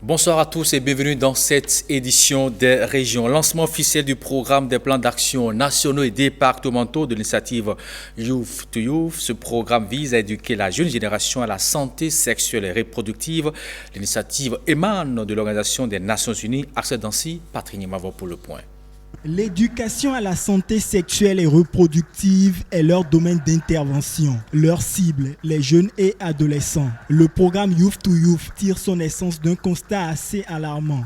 Bonsoir à tous et bienvenue dans cette édition des régions. Lancement officiel du programme des plans d'action nationaux et départementaux de l'initiative Youth to Youth. Ce programme vise à éduquer la jeune génération à la santé sexuelle et reproductive. L'initiative émane de l'Organisation des Nations Unies. Accès d'Ancy, Patrick Nimavo pour le point. L'éducation à la santé sexuelle et reproductive est leur domaine d'intervention. Leur cible, les jeunes et adolescents. Le programme Youth to Youth tire son essence d'un constat assez alarmant.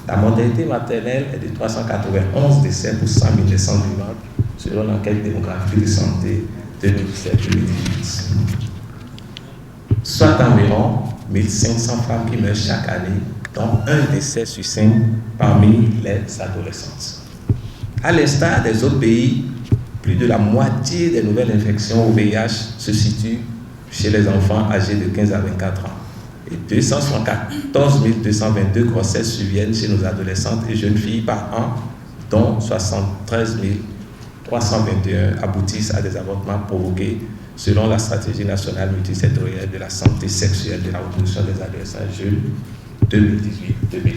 La mortalité maternelle est de 391 décès pour 100 000 naissances vivantes selon l'enquête démographique de santé 2017-2018. Soit environ 1500 femmes qui meurent chaque année, dont un décès sur 5 parmi les adolescentes. À l'instar des autres pays, plus de la moitié des nouvelles infections au VIH se situent chez les enfants âgés de 15 à 24 ans. Et 274 222 grossesses surviennent chez nos adolescentes et jeunes filles par an, dont 73 321 aboutissent à des avortements provoqués selon la stratégie nationale multisectorielle de la santé sexuelle de la reproduction des adolescents jeunes 2018-2020.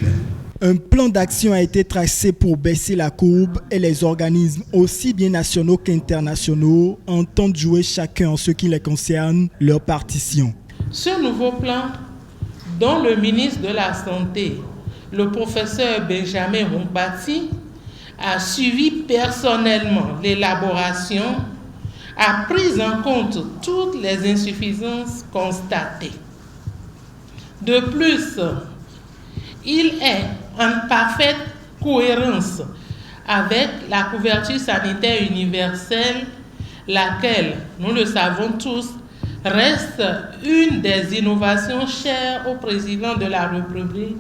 Un plan d'action a été tracé pour baisser la courbe et les organismes, aussi bien nationaux qu'internationaux, entendent jouer chacun en ce qui les concerne leur partition. Ce nouveau plan, dont le ministre de la Santé, le professeur Benjamin Rompati, a suivi personnellement l'élaboration, a pris en compte toutes les insuffisances constatées. De plus, il est en parfaite cohérence avec la couverture sanitaire universelle, laquelle, nous le savons tous, reste une des innovations chères au président de la République,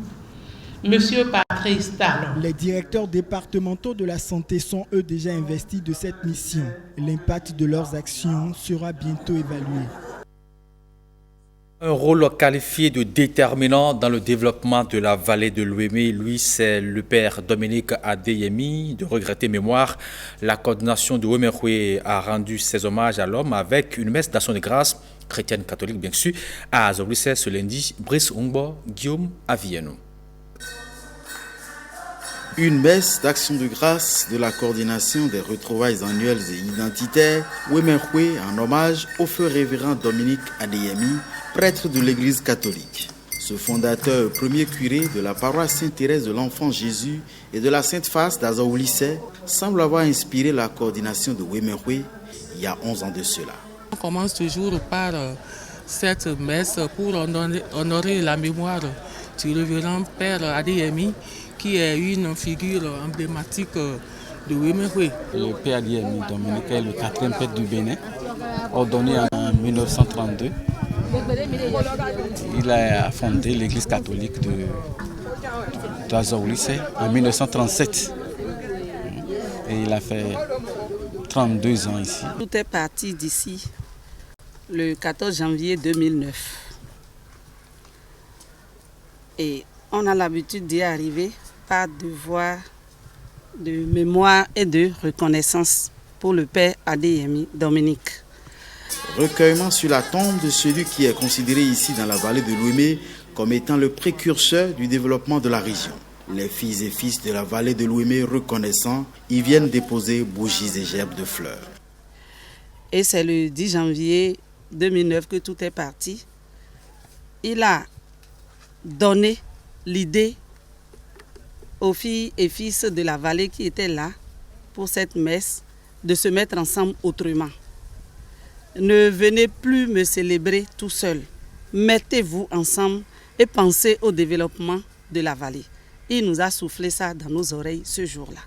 M. Patrice Talon. Les directeurs départementaux de la santé sont eux déjà investis de cette mission. L'impact de leurs actions sera bientôt évalué. Un rôle qualifié de déterminant dans le développement de la vallée de l'Ouémé. Lui, c'est le père Dominique Adeyemi, de regretter mémoire. La coordination de Ouémé a rendu ses hommages à l'homme avec une messe d'action de grâce, chrétienne catholique bien sûr, à Azoglissé ce lundi. Brice Ungbo, Guillaume Avieno. Une messe d'action de grâce de la coordination des retrouvailles annuelles et identitaires Ouémé en hommage au feu révérend Dominique Adeyemi, prêtre de l'Église catholique. Ce fondateur, premier curé de la paroisse Sainte-Thérèse de l'Enfant Jésus et de la Sainte Face d'Azaoulissé, semble avoir inspiré la coordination de Ouémé il y a 11 ans de cela. On commence toujours par cette messe pour honorer la mémoire du révérend Père Adeyemi, qui est une figure emblématique de Ouémé. Le Père Adeyemi Dominique est le 4e père du Bénin, ordonné en 1932. Il a fondé l'église catholique d'Azaoulissé en 1937. Et il a fait 32 ans ici. Tout est parti d'ici le 14 janvier 2009. Et on a l'habitude d'y arriver par devoir de mémoire et de reconnaissance pour le Père Adeyemi Dominique. Recueillement sur la tombe de celui qui est considéré ici dans la vallée de l'Ouémé comme étant le précurseur du développement de la région. Les filles et fils de la vallée de l'Ouémé reconnaissant, y viennent déposer bougies et gerbes de fleurs. Et c'est le 10 janvier 2009 que tout est parti. Il a donné l'idée aux filles et fils de la vallée qui étaient là pour cette messe de se mettre ensemble autrement. Ne venez plus me célébrer tout seul. Mettez-vous ensemble et pensez au développement de la vallée. Il nous a soufflé ça dans nos oreilles ce jour-là.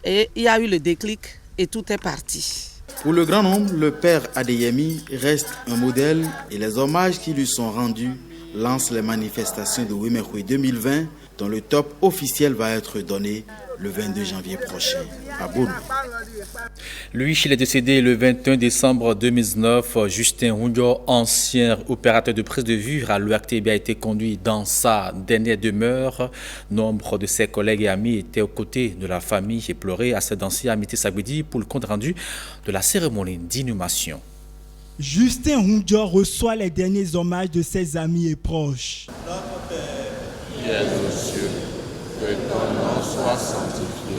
Et il y a eu le déclic et tout est parti. Pour le grand nombre, le père Adeyemi reste un modèle et les hommages qui lui sont rendus lancent les manifestations de Ouémé 2020 dont le top officiel va être donné le 22 janvier prochain à Bono. Lui, il est décédé le 21 décembre 2009. Justin Hundio, ancien opérateur de prise de vue à l'ORTB, a été conduit dans sa dernière demeure. Nombre de ses collègues et amis étaient aux côtés de la famille et pleuraient à cette danse à Miti Sagbedi pour le compte rendu de la cérémonie d'inhumation. Justin Hundio reçoit les derniers hommages de ses amis et proches. Notre Père, qui es aux cieux, que ton nom soit sanctifié,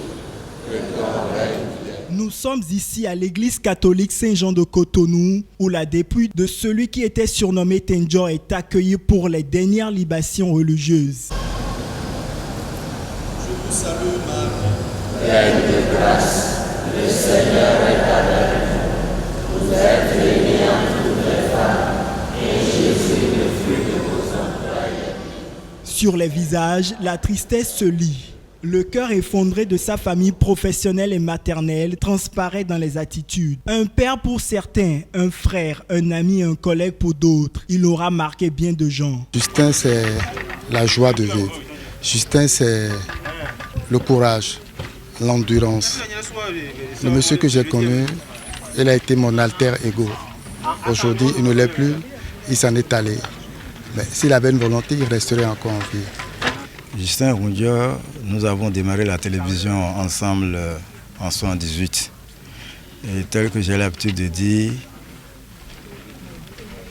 que ton règne vienne. Nous sommes ici à l'église catholique Saint-Jean de Cotonou, où la dépouille de celui qui était surnommé Tenjo est accueillie pour les dernières libations religieuses. Je vous salue Marie, pleine de grâce, le Seigneur est avec vous. Vous êtes bénie entre toutes les femmes, et Jésus, le fruit de vos entrailles, est béni. Sur les visages, la tristesse se lit. Le cœur effondré de sa famille professionnelle et maternelle transparaît dans les attitudes. Un père pour certains, un frère, un ami, un collègue pour d'autres. Il aura marqué bien de gens. Justin, c'est la joie de vivre. Justin, c'est le courage, l'endurance. Le monsieur que j'ai connu, il a été mon alter ego. Aujourd'hui, il ne l'est plus, il s'en est allé. Mais s'il avait une volonté, il resterait encore en vie. Justin Rundio, nous avons démarré la télévision ensemble en 1978. Et tel que j'ai l'habitude de dire,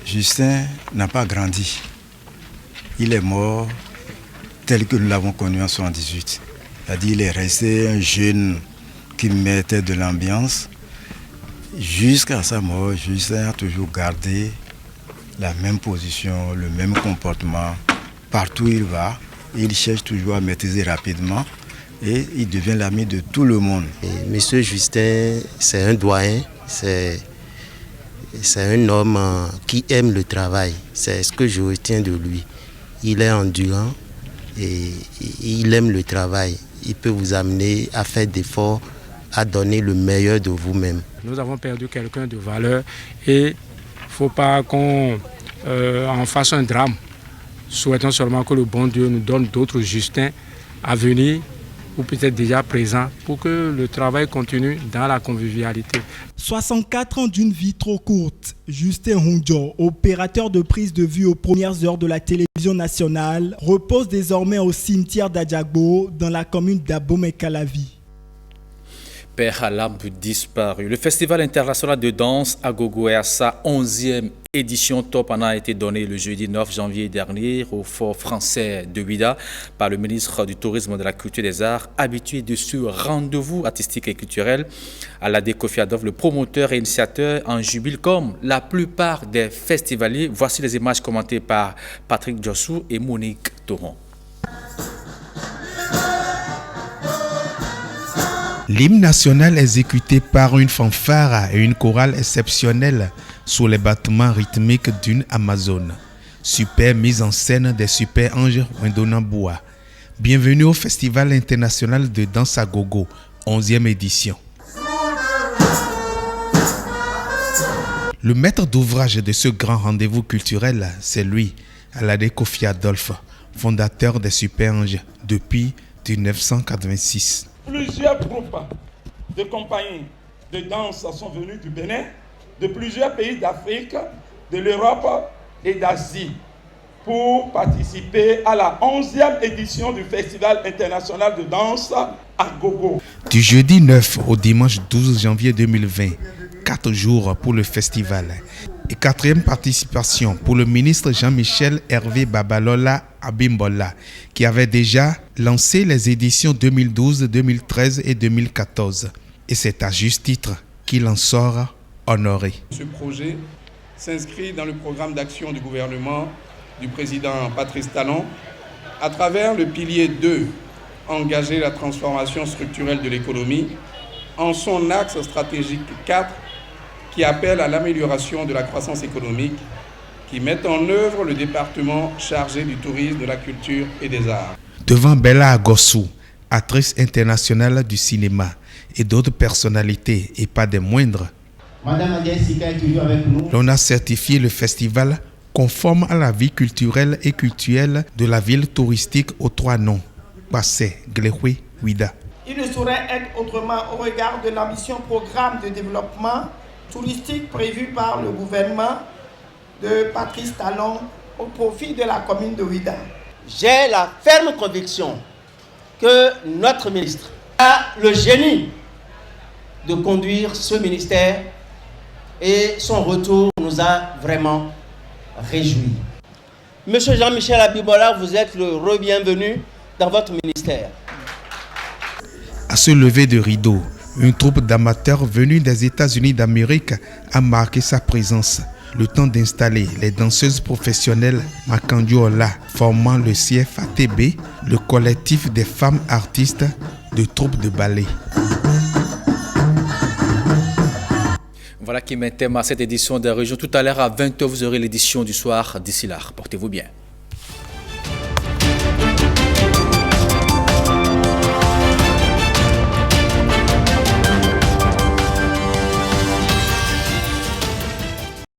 Justin n'a pas grandi. Il est mort tel que nous l'avons connu en 1978. C'est-à-dire qu'il est resté un jeune qui mettait de l'ambiance. Jusqu'à sa mort, Justin a toujours gardé la même position, le même comportement. Partout où il va, il cherche toujours à maîtriser rapidement et il devient l'ami de tout le monde. Et Monsieur Justin, c'est un doyen, c'est un homme qui aime le travail. C'est ce que je retiens de lui. Il est endurant et il aime le travail. Il peut vous amener à faire d'efforts, à donner le meilleur de vous-même. Nous avons perdu quelqu'un de valeur et il ne faut pas qu'on en fasse un drame. Souhaitons seulement que le bon Dieu nous donne d'autres Justins à venir ou peut-être déjà présents pour que le travail continue dans la convivialité. 64 ans d'une vie trop courte. Justin Rundio, opérateur de prise de vue aux premières heures de la télévision nationale, repose désormais au cimetière d'Adjagbo dans la commune d'Abomey-Calavi. Père à l'âme disparu. Le Festival international de danse Agogo est à sa 11e édition. Top en a été donné le jeudi 9 janvier dernier au Fort français de Ouida par le ministre du Tourisme, de la Culture et des Arts, habitué de ce rendez-vous artistique et culturel. Aladé Kofi Adov, le promoteur et initiateur, en jubile comme la plupart des festivaliers. Voici les images commentées par Patrick Djossou et Monique Toron. L'hymne national exécuté par une fanfare et une chorale exceptionnelle sous les battements rythmiques d'une Amazone. Super mise en scène des super anges Wendonamboa. Bienvenue au Festival international de danse à gogo, 11e édition. Le maître d'ouvrage de ce grand rendez-vous culturel, c'est lui, Aladé Kofi Adolphe, fondateur des Super Anges depuis 1986. Plusieurs groupes de compagnies de danse sont venus du Bénin, de plusieurs pays d'Afrique, de l'Europe et d'Asie pour participer à la 11e édition du Festival international de danse à gogo. Du jeudi 9 au dimanche 12 janvier 2020, 4 jours pour le festival. Et 4e participation pour le ministre Jean-Michel Hervé Babalola Abimbola, qui avait déjà lancé les éditions 2012, 2013 et 2014. Et c'est à juste titre qu'il en sort honoré. Ce projet s'inscrit dans le programme d'action du gouvernement du président Patrice Talon à travers le pilier 2, engager la transformation structurelle de l'économie, en son axe stratégique 4, qui appelle à l'amélioration de la croissance économique, qui met en œuvre le département chargé du tourisme, de la culture et des arts. Devant Bella Agossou, actrice internationale du cinéma, et d'autres personnalités, et pas des moindres, l'on a certifié le festival conforme à la vie culturelle et cultuelle de la ville touristique aux 3 noms, Bassé, Glehoué, Ouida. Il ne saurait être autrement au regard de l'ambition programme de développement touristique prévu par le gouvernement de Patrice Talon au profit de la commune de Ouida. J'ai la ferme conviction que notre ministre a le génie de conduire ce ministère et son retour nous a vraiment réjouis. Monsieur Jean-Michel Abimbola, vous êtes le re-bienvenu dans votre ministère. À ce lever de rideau, une troupe d'amateurs venus des États-Unis d'Amérique a marqué sa présence. Le temps d'installer les danseuses professionnelles Makandiola formant le CFATB, le collectif des femmes artistes de troupes de ballet. Voilà qui met thème à cette édition des régions. Tout à l'heure à 20h, vous aurez l'édition du soir. D'ici là, portez-vous bien.